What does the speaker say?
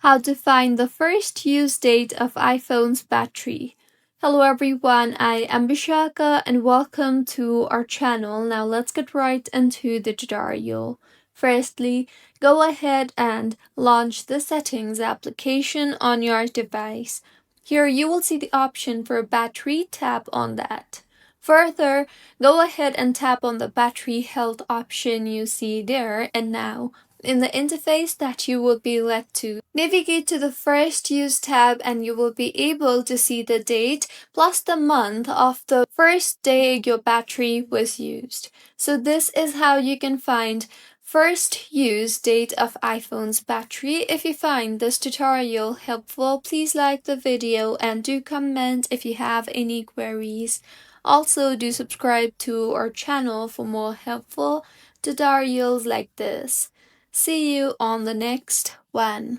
How to find the first use date of iPhone's battery. Hello everyone, I am Bishaka and welcome to our channel. Now let's get right into the tutorial. Firstly, go ahead and launch the settings application on your device. Here you will see the option for battery, tap on that. Further, go ahead and tap on the battery health option you see there, and now in the interface that you will be led to, navigate to the first use tab and you will be able to see the date plus the month of the first day your battery was used. So this is how you can find first use date of iPhone's battery. If you find this tutorial helpful, please like the video and do comment if you have any queries. Also, do subscribe to our channel for more helpful tutorials like this. See you on the next one.